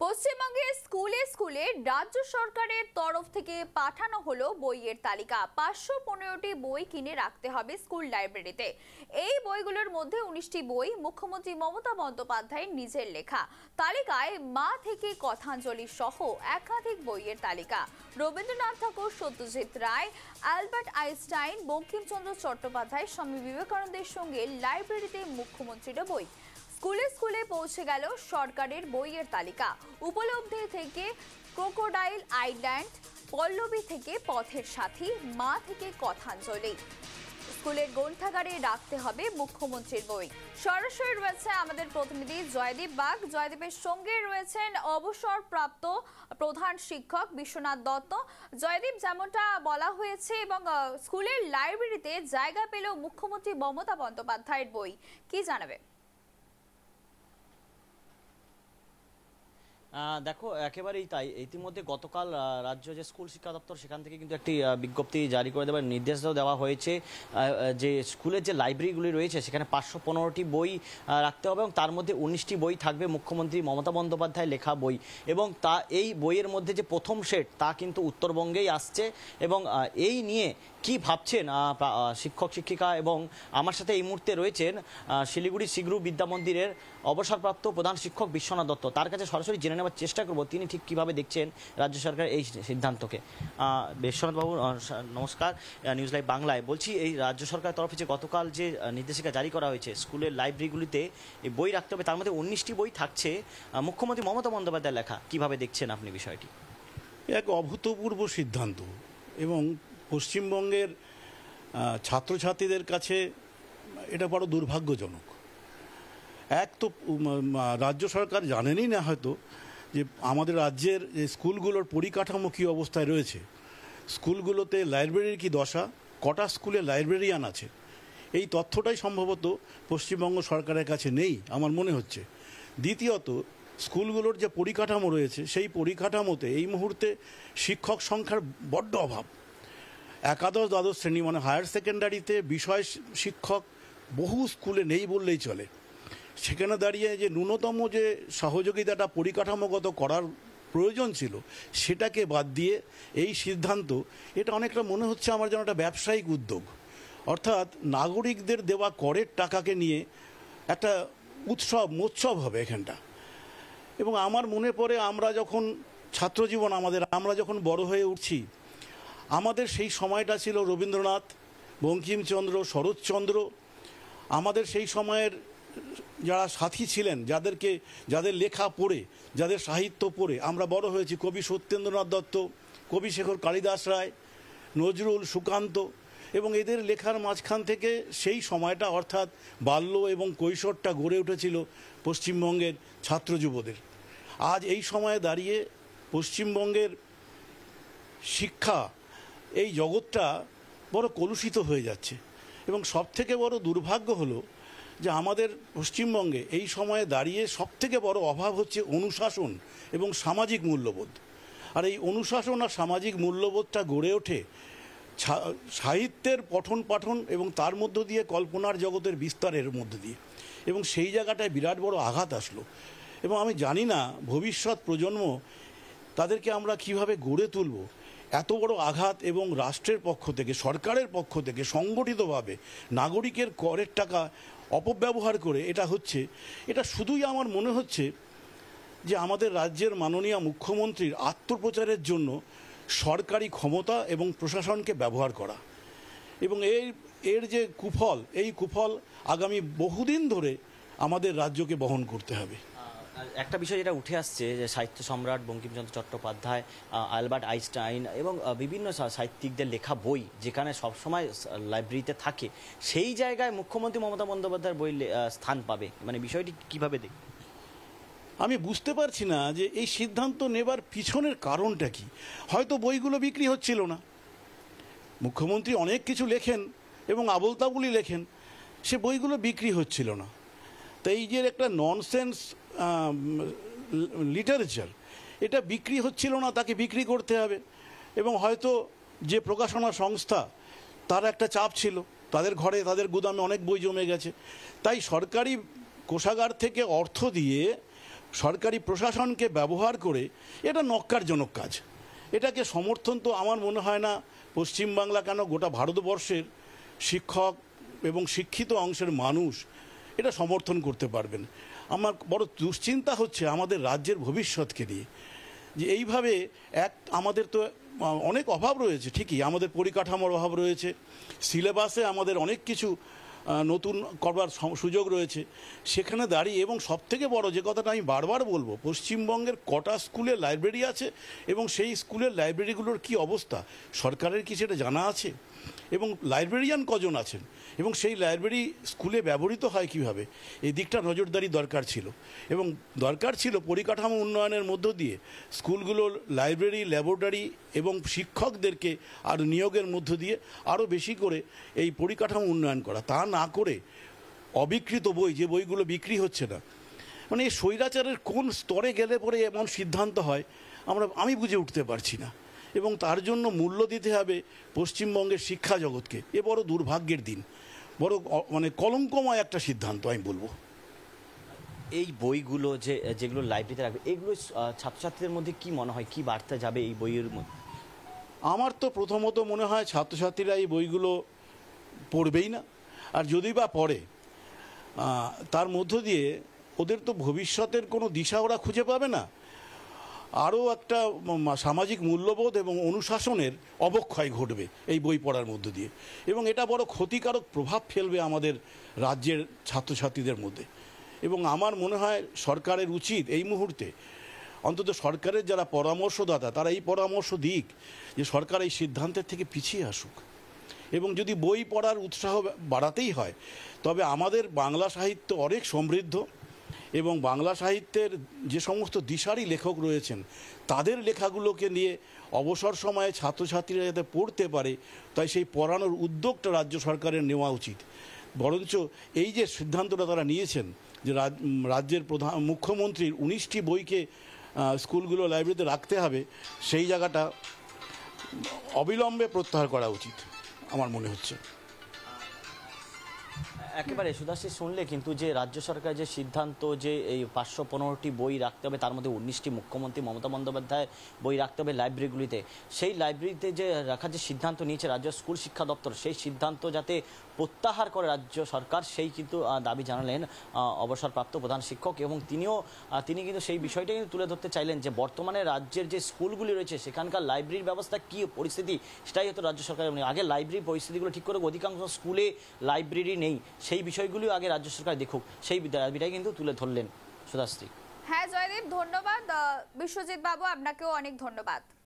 পশ্চিমবঙ্গের স্কুলে স্কুলে রাজ্য সরকারের তরফ থেকে পাঠানো হলো বইয়ের তালিকা। 515টি বই কিনে রাখতে হবে স্কুল লাইব্রেরিতে। এই বইগুলোর মধ্যে 19টি বই মুখ্যমন্ত্রী মমতা বন্দ্যোপাধ্যায়ের নিজের লেখা। তালিকায় মা থেকে কথাঞ্জলি সহ একাধিক বইয়ের তালিকা। রবীন্দ্রনাথ ঠাকুর, সত্যজিৎ রায়, অ্যালবার্ট আইনস্টাইন, বঙ্কিমচন্দ্র চট্টোপাধ্যায়, স্বামী বিবেকানন্দের সঙ্গে লাইব্রেরিতে মুখ্যমন্ত্রীর বই। স্কুলে স্কুলে পৌঁছে গেল সরকারের বইয়ের তালিকা। উপলব্ধি থেকে ক্রোকোডাইল আইল্যান্ড, পল্লবী থেকে পথের সাথী, মা থেকে কথাঞ্জলি। স্কুলের গ্রন্থাগারে রাখতে হবে মুখ্যমন্ত্রীর বই। সরাসরি রয়েছে আমাদের প্রতিনিধি জয়দীপ বাগ। জয়দীপের সঙ্গে রয়েছেন অবসরপ্রাপ্ত প্রধান শিক্ষক বিশ্বনাথ দত্ত। জয়দীপ, যেমনটা বলা হয়েছে এবং স্কুলের লাইব্রেরিতে জায়গা পেল মুখ্যমন্ত্রী মমতা বন্দ্যোপাধ্যায়ের বই, কি জানাবে? দেখো, একেবারেই তাই। ইতিমধ্যে গতকাল রাজ্য যে স্কুল শিক্ষা দপ্তর সেখান থেকে কিন্তু একটি বিজ্ঞপ্তি জারি করে দেওয়ার নির্দেশও দেওয়া হয়েছে যে স্কুলের যে লাইব্রেরিগুলি রয়েছে সেখানে 515টি বই রাখতে হবে এবং তার মধ্যে 19টি বই থাকবে মুখ্যমন্ত্রী মমতা বন্দ্যোপাধ্যায় লেখা বই। এবং এই বইয়ের মধ্যে যে প্রথম সেট তা কিন্তু উত্তরবঙ্গেই আসছে। এবং এই নিয়ে কি ভাবছেন শিক্ষক শিক্ষিকা, এবং আমার সাথে এই মুহূর্তে রয়েছেন শিলিগুড়ি সিগ্রু বিদ্যা মন্দিরের অবসরপ্রাপ্ত প্রধান শিক্ষক বিশ্বনাথ দত্ত। তার কাছে সরাসরি জেনে নেওয়ার চেষ্টা করব তিনি ঠিক কিভাবে দেখছেন রাজ্য সরকারের এই সিদ্ধান্তকে। বিশ্বনাথবাবু নমস্কার, নিউজ লাইভ বাংলায়। বলছি, এই রাজ্য সরকারের তরফে যে গতকাল যে নির্দেশিকা জারি করা হয়েছে স্কুলের লাইব্রেরিগুলিতে এই বই রাখতে হবে, তার মধ্যে 19টি বই থাকছে মুখ্যমন্ত্রী মমতা বন্দ্যোপাধ্যায় লেখা, কিভাবে দেখছেন আপনি বিষয়টি? এক অভূতপূর্ব সিদ্ধান্ত এবং পশ্চিমবঙ্গের ছাত্রছাত্রীদের কাছে এটা বড় দুর্ভাগ্যজনক। এক তো রাজ্য সরকার জানেনই না হয়তো যে আমাদের রাজ্যের যে স্কুলগুলোর পরিকাঠামো কী অবস্থায় রয়েছে, স্কুলগুলোতে লাইব্রেরির কী দশা, কটা স্কুলে লাইব্রেরিয়ান আছে, এই তথ্যটাই সম্ভবত পশ্চিমবঙ্গ সরকারের কাছে নেই আমার মনে হচ্ছে। দ্বিতীয়ত, স্কুলগুলোর যে পরিকাঠামো রয়েছে সেই পরিকাঠামোতে এই মুহূর্তে শিক্ষক সংখ্যার বড্ড অভাব। একাদশ দ্বাদশ শ্রেণী মানে হায়ার সেকেন্ডারিতে বিষয় শিক্ষক বহু স্কুলে নেই বললেই চলে। সেখানে দাঁড়িয়ে যে ন্যূনতম যে সহযোগিতাটা পরিকাঠামোগত করার প্রয়োজন ছিল সেটাকে বাদ দিয়ে এই সিদ্ধান্ত, এটা অনেকটা মনে হচ্ছে আমার যেন একটা ব্যবসায়িক উদ্যোগ। অর্থাৎ নাগরিকদের দেওয়া করের টাকাকে নিয়ে একটা মোৎসব হবে এখানটা। এবং আমার মনে পড়ে আমরা যখন ছাত্রজীবন আমরা যখন বড় হয়ে উঠছি, আমাদের সেই সময়টা ছিল রবীন্দ্রনাথ, বঙ্কিমচন্দ্র, শরৎচন্দ্র। আমাদের সেই সময়ের যারা সাথী ছিলেন, যাদের লেখা পড়ে, যাদের সাহিত্য পড়ে আমরা বড় হয়েছি, কবি সত্যেন্দ্রনাথ দত্ত, কবি শেখর কালিদাস রায়, নজরুল, সুকান্ত, এবং এদের লেখার মাঝখান থেকে সেই সময়টা অর্থাৎ বাল্য এবং কৈশোরটা গড়ে উঠেছিল পশ্চিমবঙ্গের ছাত্র যুবদের। আজ এই সময়ে দাঁড়িয়ে পশ্চিমবঙ্গের শিক্ষা এই জগৎটা বড় কলুষিত হয়ে যাচ্ছে। এবং সবথেকে বড় দুর্ভাগ্য হলো যে আমাদের পশ্চিমবঙ্গে এই সময়ে দাঁড়িয়ে সবথেকে বড় অভাব হচ্ছে অনুশাসন এবং সামাজিক মূল্যবোধ। আর এই অনুশাসন আর সামাজিক মূল্যবোধটা গড়ে ওঠে সাহিত্যের পঠন পাঠন এবং তার মধ্য দিয়ে কল্পনার জগতের বিস্তারের মধ্য দিয়ে। এবং সেই জায়গাটায় বিরাট বড় আঘাত আসলো। এবং আমি জানি না ভবিষ্যৎ প্রজন্ম তাদেরকে আমরা কিভাবে গড়ে তুলব। এত বড় আঘাত এবং রাষ্ট্রের পক্ষ থেকে, সরকারের পক্ষ থেকে সংগঠিতভাবে নাগরিকের করের টাকা অপব্যবহার করে এটা হচ্ছে, এটা শুধুই আমার মনে হচ্ছে যে আমাদের রাজ্যের মাননীয় মুখ্যমন্ত্রীর আত্মপ্রচারের জন্য সরকারি ক্ষমতা এবং প্রশাসনকে ব্যবহার করা। এবং এর যে কুফল, এই কুফল আগামী বহুদিন ধরে আমাদের রাজ্যকে বহন করতে হবে। একটা বিষয় যেটা উঠে আসছে যে সাহিত্য সম্রাট বঙ্কিমচন্দ্র চট্টোপাধ্যায়, অ্যালবার্ট আইনস্টাইন এবং বিভিন্ন সাহিত্যিকদের লেখা বই যেখানে সবসময় লাইব্রেরিতে থাকে, সেই জায়গায় মুখ্যমন্ত্রী মমতা বন্দ্যোপাধ্যায়ের বই স্থান পাবে, মানে বিষয়টি কিভাবে দেখ? আমি বুঝতে পারছি না যে এই সিদ্ধান্ত নেবার পিছনের কারণটা কি। হয়তো বইগুলো বিক্রি হচ্ছিল না। মুখ্যমন্ত্রী অনেক কিছু লেখেন এবং আবোল তাবোলই লেখেন, সে বইগুলো বিক্রি হচ্ছিল না। তো এই যে একটা ননসেন্স লিটারেচার, এটা বিক্রি হচ্ছিল না, তাকে বিক্রি করতে হবে। এবং হয়তো যে প্রকাশনা সংস্থা, তার একটা চাপ ছিল, তাদের ঘরে তাদের গুদামে অনেক বই জমে গেছে, তাই সরকারি কোষাগার থেকে অর্থ দিয়ে সরকারি প্রশাসনকে ব্যবহার করে এটা নক্কারজনক কাজ। এটাকে সমর্থন তো আমার মনে হয় না পশ্চিমবাংলা কেন গোটা ভারতবর্ষের শিক্ষক এবং শিক্ষিত অংশের মানুষ এটা সমর্থন করতে পারবেন। আমার বড় দুশ্চিন্তা হচ্ছে আমাদের রাজ্যের ভবিষ্যৎকে নিয়ে, যে এইভাবে আমাদের তো অনেক অভাব রয়েছে, ঠিকই আমাদের পরিকাঠামোর অভাব রয়েছে, সিলেবাসে আমাদের অনেক কিছু নতুন করবার সুযোগ রয়েছে, সেখানে দাঁড়িয়ে এবং সবথেকে বড় যে কথাটা আমি বারবার বলবো, পশ্চিমবঙ্গের কটা স্কুলে লাইব্রেরি আছে এবং সেই স্কুলের লাইব্রেরিগুলোর কি অবস্থা সরকারের কি সেটা জানা আছে? এবং লাইব্রেরিয়ান কজন আছেন এবং সেই লাইব্রেরি স্কুলে ব্যবহৃত হয় কিভাবে, এই দিকটা নজরদারি দরকার ছিল। এবং দরকার ছিল পরিকাঠামো উন্নয়নের মধ্য দিয়ে স্কুলগুলোর লাইব্রেরি, ল্যাবরেটরি এবং শিক্ষকদেরকে আর নিয়োগের মধ্য দিয়ে আরও বেশি করে এই পরিকাঠামো উন্নয়ন করা। তা না করে অবিকৃত বই, যে বইগুলো বিক্রি হচ্ছে না, মানে এই স্বৈরাচারের কোন স্তরে গেলে পরে এমন সিদ্ধান্ত হয় আমি বুঝে উঠতে পারছি না। এবং তার জন্য মূল্য দিতে হবে পশ্চিমবঙ্গের শিক্ষা জগৎকে। এ বড় দুর্ভাগ্যের দিন, বড় মানে কলঙ্কময় একটা সিদ্ধান্ত আমি বলবো। এই বইগুলো যেগুলো লাইব্রেরিতে রাখবে, এগুলো ছাত্রছাত্রীদের মধ্যে কি মনে হয়, কি বার্তা যাবে এই বইয়ের মধ্যে? আমার তো প্রথমত মনে হয় ছাত্রছাত্রীরা এই বইগুলো পড়বেই না, আর যদি বা পড়ে তার মধ্য দিয়ে ওদের তো ভবিষ্যতের কোনো দিশা ওরা খুঁজে পাবে না, আরও একটা সামাজিক মূল্যবোধ এবং অনুশাসনের অবক্ষয় ঘটবে এই বই পড়ার মধ্য দিয়ে, এবং এটা বড় ক্ষতিকারক প্রভাব ফেলবে আমাদের রাজ্যের ছাত্রছাত্রীদের মধ্যে। এবং আমার মনে হয় সরকারের উচিত এই মুহূর্তে, অন্তত সরকারের যারা পরামর্শদাতা তারা এই পরামর্শ দিক যে সরকার এই সিদ্ধান্তের থেকে পিছিয়ে আসুক, এবং যদি বই পড়ার উৎসাহ বাড়াতেই হয় তবে আমাদের বাংলা সাহিত্য অনেক সমৃদ্ধ, এবং বাংলা সাহিত্যের যে সমস্ত দিশারি লেখক রয়েছেন তাদের লেখাগুলোকে নিয়ে অবসর সময়ে ছাত্রছাত্রীরা যাতে পড়তে পারে, তাই সেই পড়ানোর উদ্যোগটা রাজ্য সরকারের নেওয়া উচিত। বরঞ্চ এই যে সিদ্ধান্তটা তারা নিয়েছেন যে রাজ্যের মুখ্যমন্ত্রীর 19টি বইকে স্কুলগুলো লাইব্রেরিতে রাখতে হবে, সেই জায়গাটা অবিলম্বে প্রত্যাহার করা উচিত আমার মনে হচ্ছে। একেবারে সুধাশ্রী শুনলে কিন্তু যে রাজ্য সরকার যে সিদ্ধান্ত যে এই 515টি বই রাখতে হবে, তার মধ্যে 19টি মুখ্যমন্ত্রী মমতা বন্দ্যোপাধ্যায় বই রাখতে হবে লাইব্রেরিগুলিতে, সেই লাইব্রেরিতে যে রাখার যে সিদ্ধান্ত নিয়েছে রাজ্য স্কুল শিক্ষা দপ্তর, সেই সিদ্ধান্ত যাতে প্রত্যাহার করে রাজ্য সরকার, সেই কিন্তু দাবি জানালেন অবসরপ্রাপ্ত প্রধান শিক্ষক। এবং তিনি কিন্তু সেই বিষয়টা কিন্তু তুলে ধরতে চাইলেন যে বর্তমানে রাজ্যের যে স্কুলগুলি রয়েছে সেখানকার লাইব্রেরির ব্যবস্থা কী পরিস্থিতি, সেটাই হয়তো রাজ্য সরকার আগে লাইব্রেরির পরিস্থিতিগুলো ঠিক করে, অধিকাংশ স্কুলে লাইব্রেরি নেই, সেই বিষয়গুলিও আগে রাজ্য সরকার দেখুক, সেই দাবিটাই কিন্তু তুলে ধরলেন সুধাশ্রী। হ্যাঁ জয়দীপ, ধন্যবাদ। বিশ্বজিৎ বাবু, আপনাকেও অনেক ধন্যবাদ।